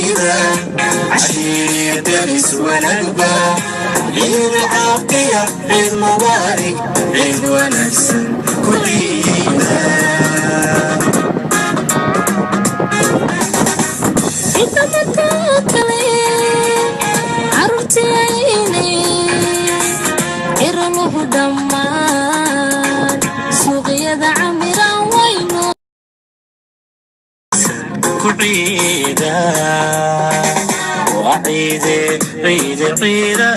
عيدا عشير درس ونقبة عيد عافية عيد مبارك عيد ونسل كل عيدا انت متوكلي عرفتي عيني ارمه دمان سوقيا عمرا وينو كل عيدا وعيد عيد عيدا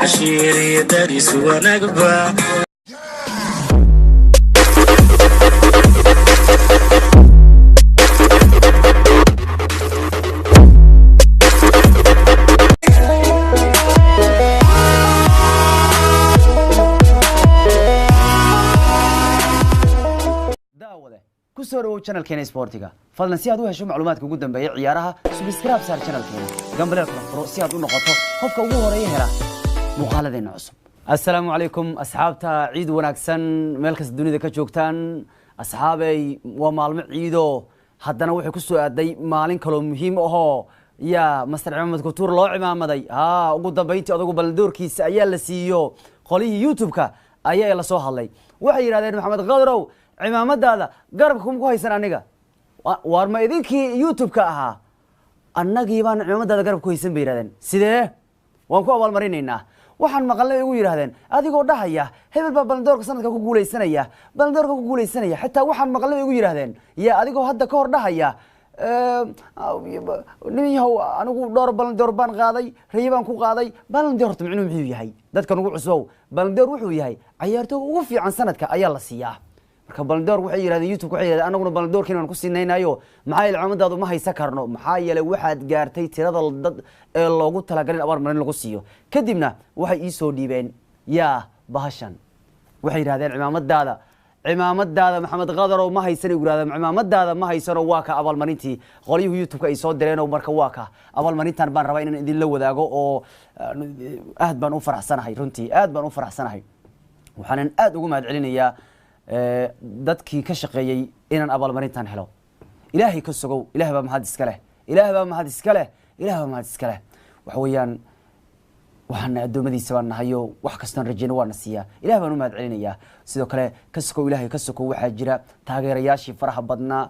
عشير درس ونقبة kusoo dhawow channelkeena isboortiga fadlan si aad u hesho macluumaadka ugu dambeeya ciyaaraha subscribe saar channelkeena gambaleelka furo si aad u noqoto qofka ugu horeeya hela muuqaaladeena cusub assalaamu calaykum asxaabta ciid wanaagsan meel kasta dunida ka joogtaan asxaabay waa maalmo ciido haddana waxay ku soo aaday maalin kale oo muhiim ahoo yaa master Maxamed Couture loo cimaamaday ugu dambeyntii adagu baldoorkiisa ayaa la siiyo qolihii YouTube-ka ayaa la soo hadlay waxay yiraahdeen Maxamed Qadrow cimaamadaada garabka kuma ku haysan aniga war ma idinkii YouTube-ka ahaa annagii baan cimaamadaada garabka ku haysan bay yiraahdeen sidee waan ku abaalmarinaynaa waxaan maqalnay ugu yiraahdeen adigoo dhahaya hebel baa baldoorka sanadka ku guuleysanaya xitaa waxaan maqalnay ugu yiraahdeen yaa adigoo hadda ka hor dhahaya niyahow anigu dhowr baldoor baan qaaday riyo baan ku qaaday baldoor horta micnuu muxuu yahay dadkan ugu cusub baldoor wuxuu yahay ciyaartooyga ugu fiican sanadka ayaa la siiyaa marka baldoor waxay yiraahdeen YouTube waxay yiraahdeen anaguna baldoorkiina aan ku siinaynayo maxay cimaamadaadu ma haysan karno maxaa yeelay waxaad gaartay tirada dad ee loogu talagalay abaalmarin lagu siiyo kadibna waxay ii soo dhiibeen yaa bahashan waxay yiraahdeen cimaamadaada Maxamed Qadrow ma haysan igu yiraahdeen cimaamadaada ma haysano waa ka abaalmarintii qoliyuhu YouTube-ka ay soo direen oo marka waa ka abaalmarintan baan rabaa inaan idin la wadaago oo aad baan u faraxsanahay runtii aad baan u faraxsanahay waxaan aad ugu mahad celinayaa dadkii ka shaqeeyay inaan abaalmarintan helo ilaahay ka sugow ilaahay baa mahad iska leh waxa weeyaan waxaan adoomadiisa baan nahayo wax kastaan rajayno waa nasiya ilaahay baan u mahad celinayaa sidoo kale ka sugow ilaahay ka sugow waxaa jira taageerayaashii faraha badnaa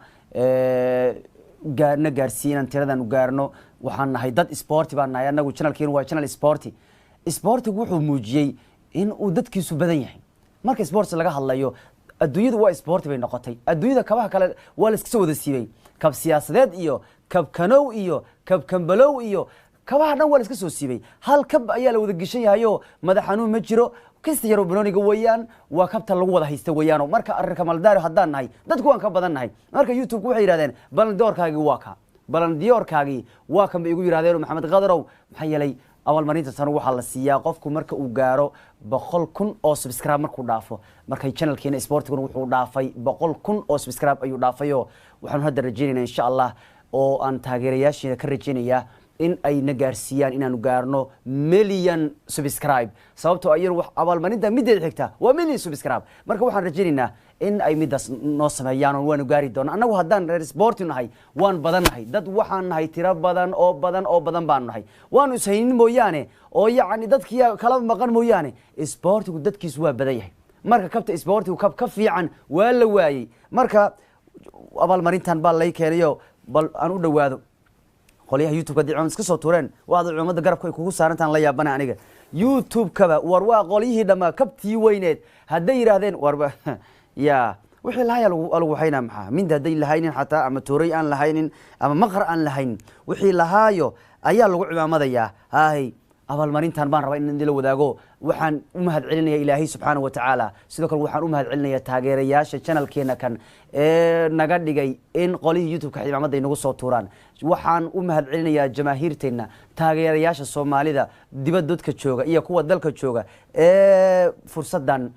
gaarna gaarsiinaan tiradan u gaarno waxaan nahay dad sporti baan nahay anagu channelkeenu waa channel sportigu wuxuu muujiyey in uu dadkiisu badan yahay marka sports laga hadlayo adduunyadu waa sport bay noqotay adduunyada kabaha kale waa la iska soo wada siibay kab siyaasadeed iyo kab kanow iyo kab kambalow iyo kabaha dhan waa la iska soo siibay hal kab ayaa la wada gashan yahayo madax xanuun ma jiro kasta yaro banooniga weeyaan waa kabta lagu wada haysta weeyaano marka arrinka maldaaro haddaan nahay dadku waan ka badan nahay marka YouTube waxay yiraahdeen balandiyoorkaagii waa kan bay igu yiraahdeen Maxamed Qadrow maxaa yeelay abaalmarinta tan waxaa la siiyaa qofku marka uu gaaro 100,000 oo subscribe markuu dhaafo markay channelkeena sportigu wuxuu dhaafay 100,000 oo subscribe ayuu dhaafayo waxaan hadda rajaynaynaa insha Allah oo aan taageerayaashiina ka rajaynayaa in ay na gaarsiiyaan inaanu gaarno million subscribe sababtoo ayaan wax abaalmarinta mideed xigta waa million subscribe marka waxaan rajaynaynaa in ay midaas noo sameeyaan oo waanu gaari doonaa anagu haddaan reer sporti nahay waan badan nahay dad waxaan nahay tiro badan baan nahay waanu ishaynin mooyaane oo yacni dadkii kala maqan mooyaane sportigu dadkiisu waa badan yahay marka kabta sportigu kab ka fiican waa la waayey marka abaalmarintan baa lay keenayo bal aan u dhawaado qoliyaha YouTube-ka dicon iska soo tuureen waad ciidamada garabka ay kugu saarantaan la yaabana aniga YouTube-ka war waa qoliyihii dhama kabtii weyneed haday yiraahdeen warba ya wixii lahaaya lagu waxayna maxaa min haday lahaynin xataa ama tuuray aan lahaynin ama maqar aan lahaynin wixii lahaayo ayaa lagu ciidamadayaa hay abaalmarintan baan rabaa in idin la wadaago waxaan u mahad celinayaa Ilaahay subhanahu wa ta'ala sidoo kale waxaan u mahad celinayaa taageerayaasha channelkeena kan naga dhigay in qolihii YouTube-ka ciidamada inagu soo tuuraan waxaan u mahad celinayaa jamaahiirteena taageerayaasha Soomaalida dibadda jooga iyo kuwa dalka jooga fursadan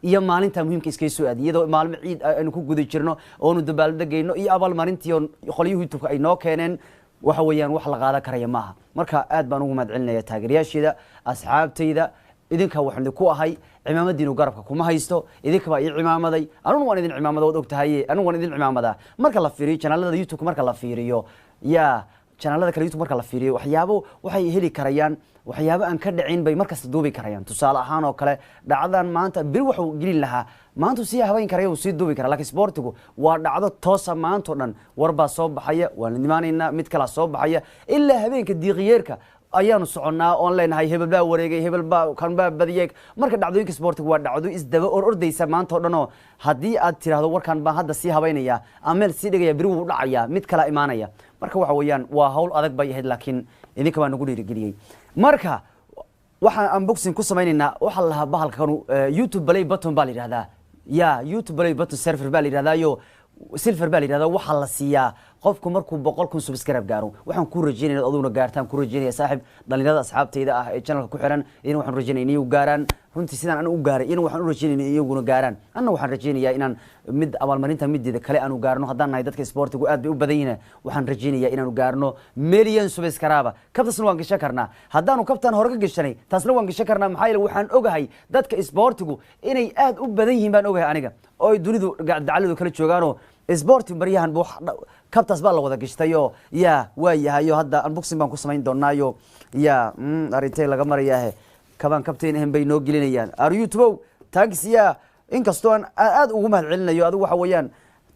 iyo maalinta muhiimka iska soo aad iyadoo maalmo ciid aynu ku guda jirno oo nu dabaaldegayno iyo abaalmarintii qoliyuhu YouTube-ka ay noo keeneen waxa weeyaan wax la qaadan karayo maaha marka aad baan ugu mahad celinayaa taageerayaashayda asxaabtayda idinka waxaan ku ahay cimaamadiinu garabka kuma haysto idinka baa ii cimaamaday anuna waan idin cimaamada wad ogtahay anuna waan idin cimaamada marka la fiiriyo channelada YouTube marka la fiiriyo ya channelada kale YouTube marka la fiiriyo waxyaabo waxay heli karayaan waxyaabo aan ka dhicin bay markasta duubi karayaan tusaale ahaan oo kale dhacdan maanta bir wuxuu gelin lahaa maanta si habayn karayo uu si duubi kara laakiin sportigu waa dhacdo toosa maanta oo dhan warba soo baxaya waan nimaanayna mid kala soo baxaya ilaa habeenka diiqiyeerka ayaanu soconnaa oon leenahay hebel baa wareegay hebel baa kan baa badiyay marka dhacdooyinka sportiga waa dhacdo isdaba ordaysa maanta oo dhan oo haddii aad tiraahdo warkan baan hadda sii habaynaya ama meel sii dhigaya biri wuu dhacaya mid kala imaanaya marka waxa weeyaan waa hawl adag bay ahayd laakiin idinka baa nagu dhiirigeliyey marka waxaan unboxing ku samaynaynaa waxa la lahaa bahalka kanu YouTube play button baa la yidhahdaa ya YouTube play button server baa la yidhahdaa yo silver baa la yidhahdaa waxaa la siiyaa qofku markuu 100,000 subscribe gaaro waxaan ku rajeynayaa aduna gaartaan ku rajeynaya saaxiib dhalinyarada asxaabtayda ah ee channelka ku xiran in waxaan rajeynayaa inay gaaraan runtii sidaan aan u gaaray in waxaan u rajeynayaa iyaguna gaaraan anna waxaan rajeynayaa inaan mid abaalmarinta mideeda kale aanu gaarno haddaan nahay dadka sportigu aad bay u badan yihiin waxaan rajeynayaa inaanu gaarno million subscribe kabtasna waan gashan karnaa haddaanu kabtan hore ka gashanay taasna waan gashan karnaa maxaa yeelay waxaan ogahay dadka sportigu inay aad u badan yihiin baan ogahay aniga oo ay dunidu dacaladu kala joogaanoo sporting baryahan kabtaas baa la wada gashtayo ya waa yahayo hadda unboxing baan ku samayn doonaayo ya arintay laga marayaa kabaan kabteen ahan bay noo gelinayaan YouTube thanks ya inkastoo aan aad ugu mahad celinayo adigu waxa weeyaan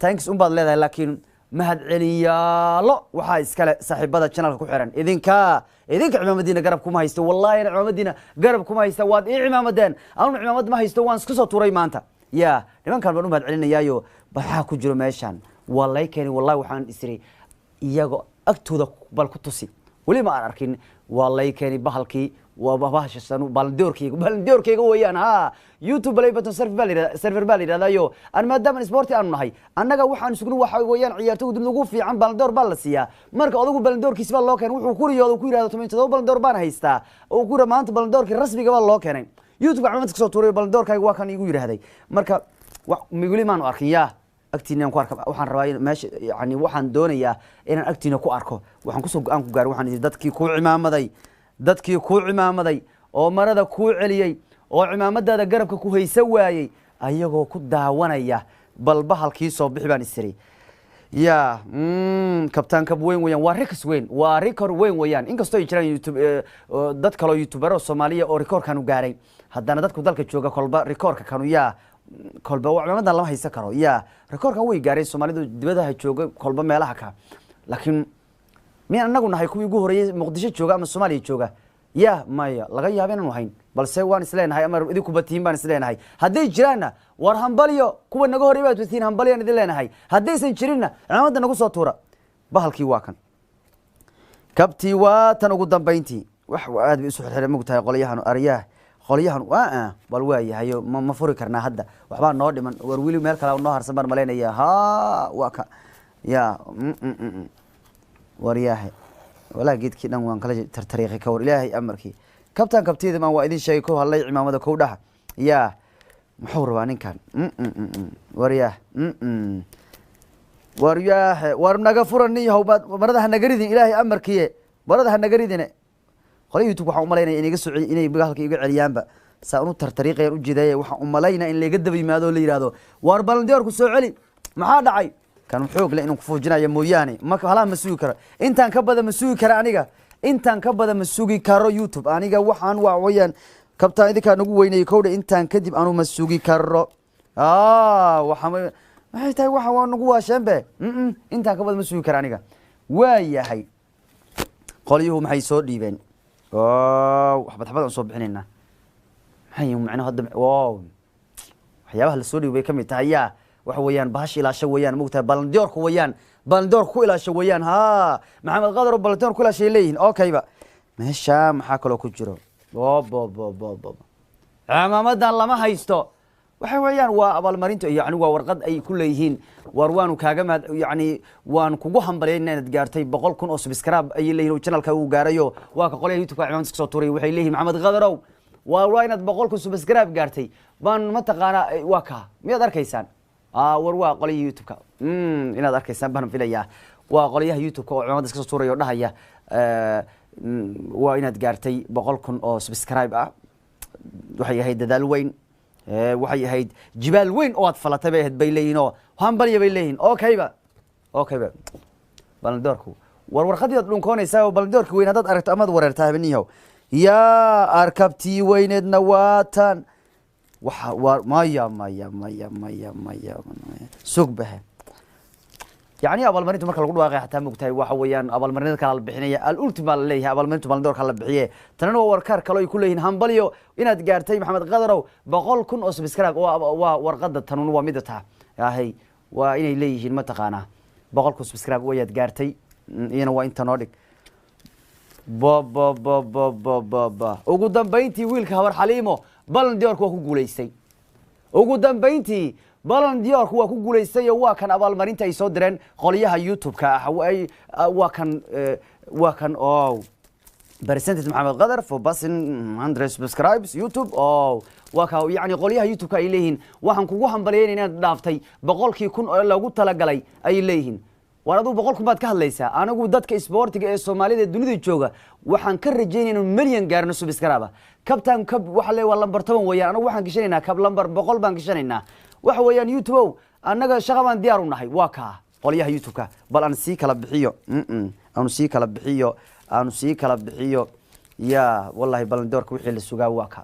thanks baad leedahay laakiin mahad celiyaalo waxa iskale saaxiibada channelka ku xiran idinka cimaamadiina garab kuma haysto wallahi cimaamadiina garab kuma haysta waad ii cimaamadeen aanu cimaamad ma haysto waan isku soo tuuray maanta ya nimankan baan u mahad celinayaayo baxaa ku jiro meeshan wallahi kani wallahi waxaan isri iyago agtooda bal ku tusi wali ma aan arkin wallahi kani bahalkii waa bahashasanu baldoorkeyga weeyaan ha YouTube play button server baa la yidhahdaayo aan maadaama sporti aanu nahay annaga waxaan isuguna waxa weeyaan ciyaartoygu dib ugu fiican baldoor baa la siiyaa marka odagu baldoorkiisa baa loo keenay wuxuu ku riyoodo ku yiraahdo 17 baldoor baan haystaa oo ku maanta baldoorkii rasmiga baa loo keenay YouTube gacmaha ka soo tuuray baldoorkayga waa kan igu yiraahday marka miguli maan arkin yaa agtiina ku arka waxaan rabaa in meesha yani waxaan doonayaa inaan agtiina ku arko waxaan ku soo go'aan ku gaaray waxaan dadkii ku cimaamaday oo marada ku celiyay oo cimaamadaada garabka ku haysa waayay ayagoo ku daawanaya bal bahalkii soo bixi baan isiri ya kabtaanka weyn weeyaan waa record weyn waa record weyn weeyaan inkastoo ay jiraan YouTube dad kale oo YouTuber Soomaaliya oo recordkan u gaaray haddana dadku dalka jooga kolba recordka kanu ya kolba cimaamadan lama haysan karo ya recordkan way gaareen Soomaalidu dibadaha jooga kolba meelaha ka laakiin miyaan anagu nahay kuwii ugu horeeyay Muqdisho jooga ama Soomaaliya jooga ya maya laga yaabo inaan wahayn balse waan isleenahay ama idinku batiin baan isleenahay haday jiraana war hambaliyo kuwa naga horeeyay baad batiin hambaliyo idin leenahay hadaysan jirinna cimaamada nagu soo tuura bahalkii waa kan kabtii waa tan ugu dambeyntii wax aad bay isu xirxiray mugtahay qoliyahan waa bal waa yahay ma furi karnaa hadda waxba noo dhiman war wili meel kale noo harsan baan maleynaya ha waa ka ya wariyaahay wala geedkii dhan waan kala tartariiqi ka war ilaahay amarkii kabtan kabteeda ma waa idin sheegay ko halay cimaamada ko dhaha ya muxuu rabaa ninkan wariyaahay war naga furani hawbad marada hanagaridi ilaahay amarkii marada hanagaridina qolay YouTube waxa u maleynaa inay iga soo inay bahalka iga celiyaanba saa uu tartariiqayaan u jeeday waxa u maleynaa in laga daba yimaado la yiraahdo war baldeer ku soo celi maxaa dhacay kan xoog leh inuu ku fuujinayo mooyaane marka hala ma sugi karo intaan ka badan ma sugi karo aniga intaan ka badan ma sugi karo YouTube aniga waxaan waa wayaan kabtaan idinka nagu weynay kowda intaan kadib aanu ma sugi karo waxa maxay tahay waxa waa nagu waashanbe intaan ka badan ma sugi karo aniga waa yahay qoliyuhu maxay soo dhiibeen waxba soo bixinayna maxay macna hadda waxyaabaha la soo dhiibay kamid tahay yaa waxa weeyaan bahash ilaasho weeyaan mugtahay baldoorku weeyaan baldoorku ku ilaasho weeyaan ha maxamed qadar oo baldoor ku ilaashay leeyihiin okayba meesha maxaa kale ku jiro cimaamadan lama haysto waxa weeyaan waa abaalmarinta yani waa warqad ay ku leeyihiin war waanu kaaga mahad yani waan kugu hambalyeynaa inaad gaartay 100,000 oo subscribe ay leeyihiin channelka uu gaarayo waa ka qolay YouTube ka cimaamad soo tuuray waxay leeyihiin maxamed qadarow waa inaad 100,000 subscribe gaartay baan ma taqaana waa ka miyaad arkaysaan war waa qolay YouTube ka inaad arkaysaan baan filayaa waa qolayaha YouTube ka oo cimaamad iska soo tuuray oo dhahaya waa inaad gaartay 100,000 oo subscribe ah waxay ahayd dadaal weyn waxay ahayd jibaal weyn oo aad falatay bay leeyihiin oo hambaliyo bay leeyihiin okayba baldoorku warqadii dhunkoonaysaa oo baldoorka weyn haddaad aragto amaad wareertaa habeniyow yaa arkabtii weyneedna waatan waxa waa maya sug bahe يعني أول مريض مركل الغدوة غير حتى مقتاي وحويان أول مريض كلا البحنية الأولتيما اللي أول مريض بالدور كلا البحية تنو وركار كلا يكلهن همبليو إن تجارتي محمد غدرو بقول كن أصب سكراك ورقد تنو ومدتها يا هي وإن إليه المتقانة بقول كن سكراك ويا تجارتي إنا وإنت نورك با وقدام بينتي ويلك هور حليمو بالدور كوكو جوليسي وقدام بينتي balan diyaarku waa ku guuleystay waa kan abaalmarinta ay soo direen qoliyaha YouTube-ka waa kan percentage Maxamed Qadar for passing 100 subscribers YouTube waa ka yani qoliyaha YouTube-ka ay leeyihiin waxaan kugu hambalyeeyay inaad dhaaftay 100,000 oo lagu talagalay ay leeyihiin war adu 100,000 baad ka hadlaysaa anigu dadka sportiga ee Soomaalida dunida jooga waxaan ka rajaynayaa inuu milyan gaarno subscribe kabtan kab waxa leeyahay lambar 10 weeyaan anigu waxaan gishanaynaa kab lambar 100 baan gishanaynaa waxa weeyaan YouTube anaga shaqo baan diyaar u nahay waa ka qoliyaha YouTube-ka bal aan si kala bixiyo aanu si kala bixiyo ya wallahi balandoorka wixii la sugaa waa ka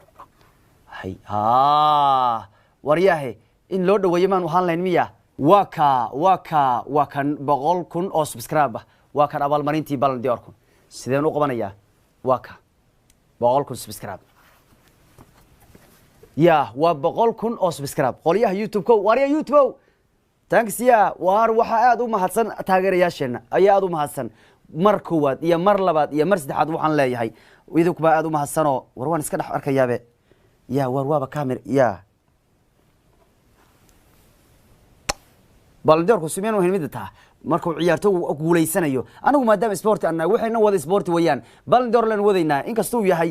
hay waryahe in loo dhaweeyo maan waxaan lahayn miya waa kan 100,000 oo subscribe waa kan abaalmarintii balandoorku sideen u qabanayaa waa ka 100,000 subscribe يا وبقولكن أو سبسكرايب قوليها يوتيوب كو واريا يوتيوب تانكس يا وار وحا آدو محسن تاغير ياشن أي آدو محسن مركوات يا مرلبات يا مرسدحات وحان لا يهي ويدوك با آدو محسنو وروان اسكدح أركا يابي يا وروابا كامير يا بالدوركو سميانو هين ميدتها markuu ciyaarto guuleysanayo anigu maadaama sport ana waxayna wada sport weeyaan baldoor lan wadayna inkastoo yahay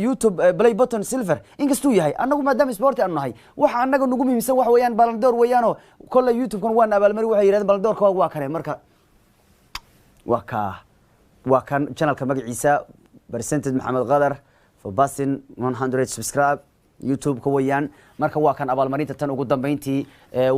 YouTube play button silver inkastoo yahay anagu maadaama sport aan nahay waxa anaga nagu muhiimsan wax weeyaan baldoor weeyaano kolle YouTube kan waan abaalmari waxay yiraahdeen baldoorka waa kare marka waa kan channelka magaciisa percentage Maxamed Qadar for passing 100 subscribe YouTube ka weeyaan marka waa kan abaalmarinta tan ugu dambeyntii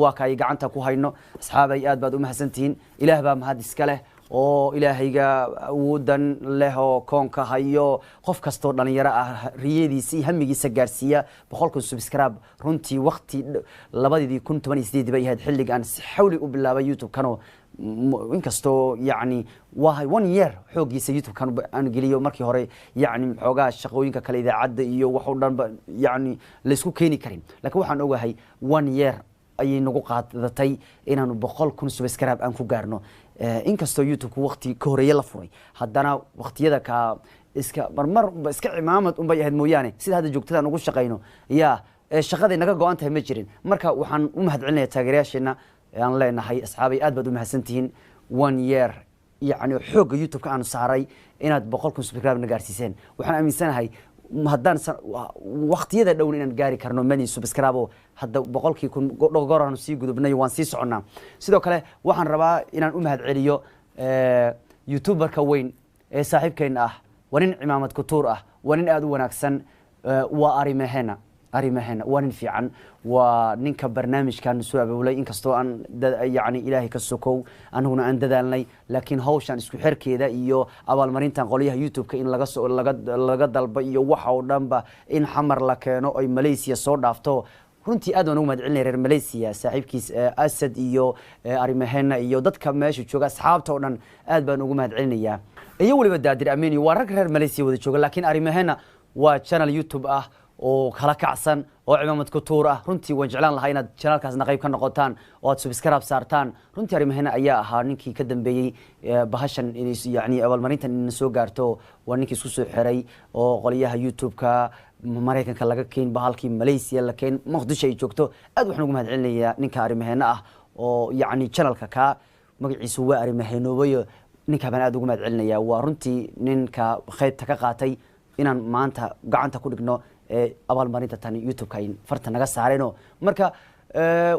waa ka ay gacanta ku hayno asxaabay aad baad u mahadsantiin ilaah baa mahad iska leh oo ilaahayga awoodan leh oo koonka hayo qof kasto dhalinyaro ah riyadiisa hamigiisa gaarsiya 100,000 subscribe runtii waqti 2018 bay ahayd xilligan si xawli u bilaabay YouTube kano inkastoo yani waa 1 year xoogiisa YouTube kan aan geliyo markii hore yani xoogaa shaqooyinka kale idaacada iyo wax oo dhan yani la isku keeni karin laakiin waxaan ogahay 1 year ayay nagu qaadatay inaanu 100,000 subscribe aan ku gaarno inkastoo YouTube waqti ka horeeyay la furay haddana waqtiyada ka iska marmar iska cimaamad un bay ahayd mooyaane sida hadda joogtada ugu shaqeyno ya shaqada inaga go'an tahay ma jirin marka waxaan u mahadcelinayaa taageerayaasheena aan leenahay asxaabay aad baad u mahadsantihiin 1 year يعني حوق يوتيوب كأنه سعري إن بقولكم سبسكرايب نجارسيسين وحنا أمين سنة هاي هدان وقت يدا دون إن نجاري كرنو مني سبسكرايبو هدا بقولك يكون لقارن سيجود بني وانسيس عنا سيدو كله وحن ربا إن أمهد عليو يوتيوبر كوين صاحب كين ونين عمامة كتور ونين أدو ونكسن وأري مهنا ونين في عن وننك برنامج كان سوى بولاي إنك استوى أن يعني إلهي كسوكو أن هنا عند ذلني لكن هوش عن اسكو حركة ده إيو أول مرين تنقليها يوتيوب كإن لقد البيو وحا ودنبا إن حمر لكنو أي ماليزيا صور دافتو runtii aad ugu madcelinay reer Malaysia saaxiibkiis Asad iyo Arimahena iyo dadka meesha jooga asxaabta oo dhan aad baan ugu madcelinayaa iyo waliba daadir Ameeni waa rag reer Malaysia wada jooga laakiin Arimahena waa channel YouTube ah oo kala kacsan oo ciidamad ku tuur ah runtii waan jeclaan lahaa inaad channelkaasna qayb ka noqotaan oo aad subscribe saartaan runtii Arimahena ayaa ahaa ninkii ka dambeeyay bahashan yani abaalmarintan in soo gaarto waa ninkii isku soo xiray oo qoliyaha YouTube-ka mareykanka laga keen bahalkii Malaysia la keen Muqdisho ay joogto aad waxaan ugu mahadcelinayaa ninka Arimahena ah oo yani channelka ka magaciisu waa Arimahenobayo ninka baan aad ugu mahadcelinayaa waa runtii ninka qaybta ka qaatay inaan maanta gacanta ku dhigno abaalmarinta tan YouTube-ka in farta naga saareno marka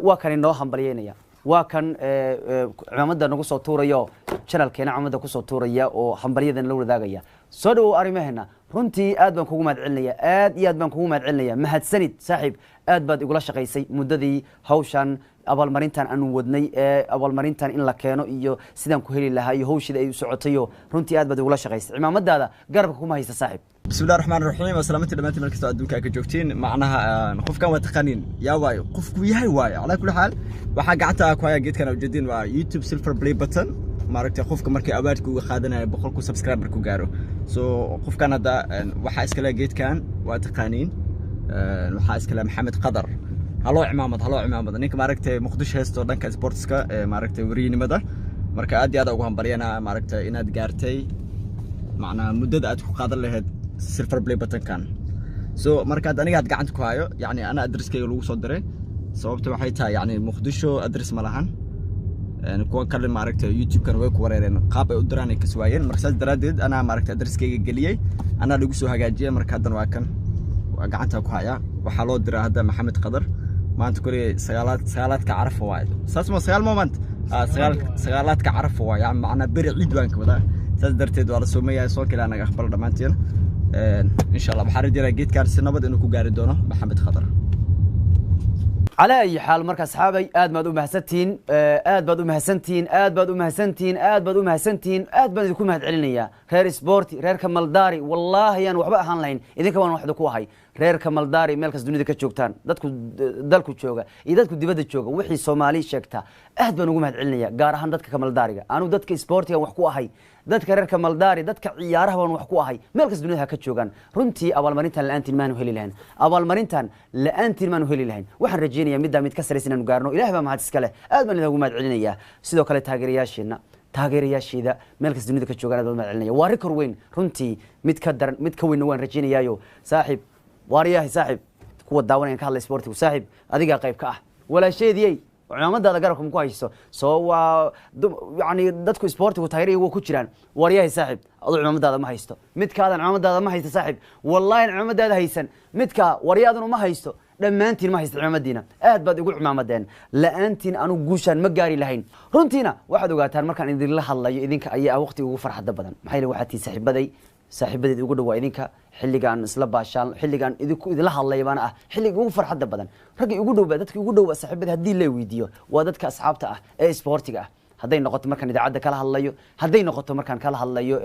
waa kan inoo hambalyeynaya waa kan ciidamada nagu soo tuurayo channelkeena ciidamada ku soo tuuraya oo hambalyadan la wadaagaya soo dhaw Arimahena runtii aad baan kugu mahadcelinayaa aad iyo aad baan kugu mahadcelinayaa mahadsanid saaxiib aad baad igula shaqaysay muddadii hawshan abaalmarintan aanu wadnay ee abaalmarintan in la keeno iyo sidaan ku heli lahaa iyo hawshida ay u socotayo runtii aad baad ugula shaqaysay cimaamadaada garabka kuma haysa saaxiib بسم الله الرحمن الرحيم السلام عليكم دمانتي مركز adduunka ka joogtiin macnaha qofkan waa taqaaniin yaa waayo qofku yahay waayo ala kulli xaal waxa gacanta ku haya geedkan oo jeedin waa YouTube silver play button maaragtay qofka markii abaadku uga qaadanayo 100 subscriber ku gaaro so qofkan hada waxa iska leh geedkan waa taqaaniin waxa iska leh Maxamed Qadar halo cimaamad ninka maaragtay Muqdisho heesto dhanka sportska maaragtay wariinimada marka aad iyo aad ugu hambaliyana maaragtay inaad gaartay macnaha muddada aad ku qaadan lahayd silver play button kan so markaad aniga aad gacanta ku hayo yani ana adresskayga lagu soo diray sababta waxay tahay yani Muqdisho adres ma lahan kuwa kale maaragtay YouTube kan way ku wareereen qaab ay u diraan ka swaayeen markaas daraadeed ana maaragtay adresskayga galiyay ana lagu soo hagaajiyay marka hadan waa kan waa gacanta ku haya waxa loo diraa hadda Maxamed Qadar maanta kore sagaalaadka caraf waay saas ma sagaal moment sagaalaadka caraf waay yani macna bari ciid waan ka wadaa saas darteed waa la soomeeyaa soo kale anaga aqbal dhamaanteen إن شاء الله بحر جرا جيت كارس نبض إنه كوجاري دونه محمد خضر على أي حال مركز أصحابي آد بدو مهسنتين آد بدو مهسنتين آد بدو مهسنتين آد بدو مهسنتين آد بدو يكون مهد علنيا غير سبورتي غير كمال داري والله يعني وحبا هانلاين إذا كمان واحد كوهاي غير كمال داري ملكز دنيا كتشوكتان دالكو تشوكا إذا دكو دبادة تشوكا وحي صومالي شكتا آد بدو مهد علنيا قارهان دتك كمال داري أنا دتك سبورتي وحكوهاي dadka reerka maldaari dadka ciyaaraha waan wax ku ahay meel kasta dunida ka joogan runtii abaalmarintan la'aantiin maanu heli lahayn abaalmarintan la'aantiin maanu heli lahayn waxaan rajeynayaa mid ka sareysan inaan gaarno ilaahay baa mahad iska leh aad baan idinku mahad celinayaa sidoo kale taageerayaasheeda meel kasta dunida ka joogan aad baan mahad celinaya waa rikor weyn runtii mid ka weyn waan rajeynayaayo saaxiib waariyahay saaxiib kuwa daawanayaan ka hadlay sportigu saaxiib adiga qayb ka ah walaasheediyay cimaamadaada garabka ku hayso soo waa yani dadku sportigu taageeriyo ku jiraan wariyahay saaxiib adu cimaamadaada ma haysto midkaadan cimaamadaada ma haysto saaxiib wallahi cimaamadaada haysan midka wariyaaduna ma haysto dhammaantiin ma haysto cimaamadiina aad baad ugu cimaamadeen la'aantiin anu guushaan ma gaari lahayn runtiina waxaad ogaataan markaan idin la hadlayo idinka ayaa waqti ugu farxada badan maxay waxaad tii saaxiibadeed ugu dhawaa idinka xilligan isla baashaan xilligan idinla hadlay baan ah xilliga ugu farxada badan ragii ugu dhawaa dadka ugu dhawaa saaxiibada hadii la weydiiyo waa dadka asxaabta ah ee sportiga ah hadday noqoto markaan idaacada kala hadlayo hadday noqoto markaan kala hadlayo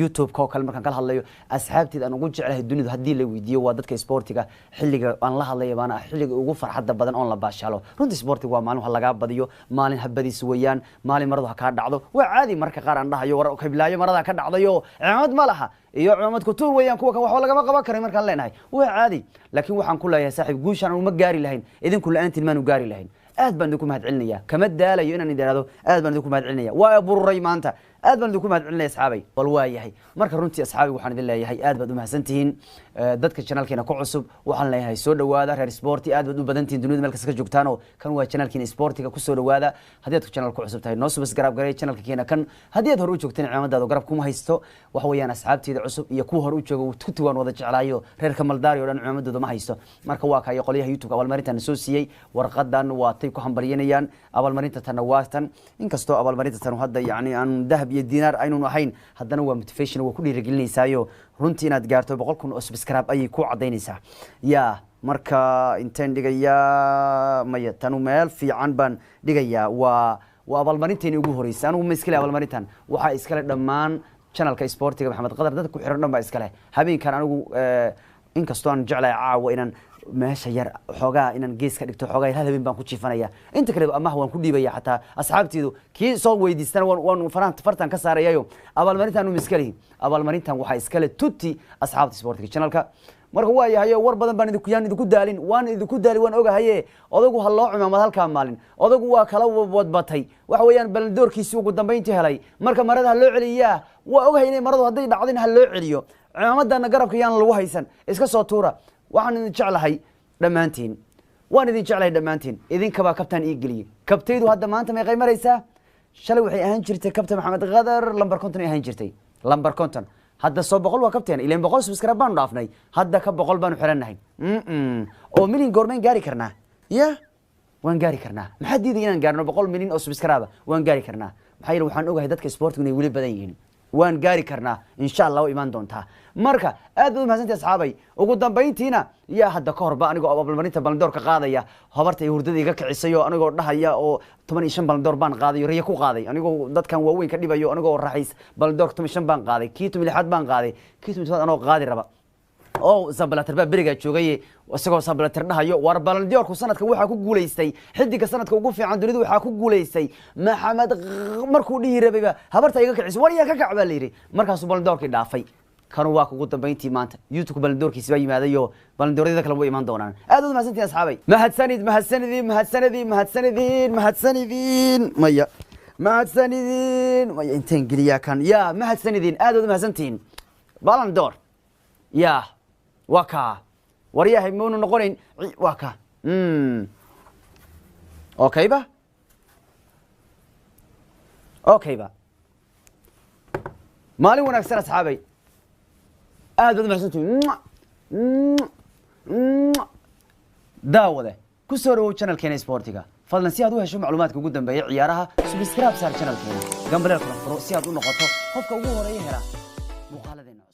YouTube ka kale markaan kala hadlayo asxaabteed aan ugu jecelahay dunida hadii la weydiiyo waa dadka sportiga xilliga aan la hadlayo baan ah xilliga ugu farxada badan oo la baashalo runtii sportiga waa maalin wax laga badiyo maalin habadiis weeyaan maalin maradu ka dhacdo waa caadi marka qaar aan dhahayo war kabilaayo marada ka dhacdayo cimaamad ma laha iyo cimaamad ku tuur weeyaan kuwa wax laga qaban karay markaan leenahay waa caadi laakiin waxaan ku leeyahay saaxiib guushan uma gaari lahayn idinku la'aantiin maanu gaari lahayn aad baan idinku mahad celinayaa kama daalayo inaan idhaahdo aad baan idinku mahad celinayaa waa bururay maanta aad baan idinku mahad celinaya asxaabay bal waa yahay marka runtii asxaabay waxaan idin leeyahay aad baad u mahadsantihiin dadka channelkeena ku cusub waxaan leeyahay soo dhawaada reer sporti aad baad u badantihiin dunida meel kasta ka joogtaan oo kan waa channelkeena sportiga ku soo dhawaada haddii aad channel ku cusub tahay noo subscribe gareey channelkeena kan haddii aad hor u joogteen ciidamadaada garab kuma haysto wax weeyaan asxaabteeda cusub iyo kuwa hor u jooga tuti waan wada jeclaayo reer kamaldaari oo dhan ciidamadooda ma haysto marka waa kaayo qoliyaha YouTube abaalmarintan soo siiyay warqadan waa tay ku hambalyanayaan abaalmarinta tan waatan inkastoo abaalmarinta tan hadda yani aan dahab iyo diinaar aynu ahayn haddana waa motivation waa ku dhiirigelinaysaa runtii inaad gaarto 100,000 oo subscribe ayay ku cadeynaysaa yaa marka intaan dhigayaa maya tanu meel fiican baan dhigayaa waa abaalmarinteeni ugu horeysay anigu ma iskale abaalmarintan waxa iskale dhammaan channelka sportiga Maxamed Qadar dadka ku xiran dhan baa iskale habeenkan anigu inkastoo aan jeclahay caawa inaan meesha yar xogaa inaan gees ka dhigto xogaa hal habeen baan ku jiifanaya inta kale ama waan ku dhiibaya xataa asxaabteedu kii soo weydiistan waan fartan ka saarayayo abaalmarintan uu miskalihi abaalmarintan waxa iskale tutti asxaabta sportiga channelka marka waa yahay war badan baan idinku daalin waan ogahay odagu hal loo cimaamad halka maalin odagu waa kala wadbatay waxa weeyaan bal doorkiisa ugu dambeyntii helay marka marada loo celiyaa waa ogahay inay maradu haday dhacdin hal loo celiyo cimaamadan garabka yaan lagu haysan iska soo tuura waxaan idin jeclahay dhammaantiin idinka baa kabtaan ii geliyay kabtaydu hadda maanta may qaymaraysaa shalay waxay ahaan jirtay kabtan Maxamed Qadar lambar 50 ay ahaan jirtay lambar 50 hadda soo 100 waa kabteen ileen 100 subscribe baan dhaafnay hadda ka 100 baan xiranahay oo milyan goormeen gaari karnaa waan gaari karnaa maxaa diiday inaan gaarno 100 milyan oo subscribe waan gaari karnaa maxay waxaan ogahay dadka sportigu inay wali badan yihiin waan gaari karnaa insha allah way imaan doontaa marka aad baad mahadsantahay asxaabay ugu dambayntiina yaa hadda ka horba anigoo abaalmarinta baldoor ka qaadaya habarta iyo hurdada iga kicisay oo anigoo dhahaya oo 15 baldoor baan qaaday riyo ku qaaday anigoo dadkan waaweyn ka dhibayo anigoo raxis baldoor 15 baan qaaday kii 16 baan qaaday kii 16 anoo qaadi raba oo Sablater baa beriga joogay isagoo Sablater dhahayo war baldoorku sanadka waxa ku guuleystay xidiga sanadka ugu fiican dunida waxa ku guuleystay Maxamed markuu dhihi rabay habarta iga kicisay war yaa ka kacba leeyri markaas baldoorkii dhaafay كانوا واقع قد بينتي مانت يوتيوب بلندور كيس باي ماذا يو بلندور ذاك لو يمان دونان هذا ما سنتي أصحابي ما هاد سندين ما هاد سندين ما هاد سندين ما هاد سندين ما هاد سندين مايا ما هاد سندين مايا انتين قليا كان يا ما هاد سندين هذا ما سنتين بلندور يا وكا وريا هيمون نقولين وكا اوكي با اوكي با مالي ونكسر أصحابي هذا ما سنتين داوده كسروا channel كين سبورتيغا فضلا si aad u hesho macluumaadka ugu dambeeya ciyaaraha subscribe saar channel keena gambaleel kala furo si aad u noqoto qofka ugu horeeya hela muuqaaladeena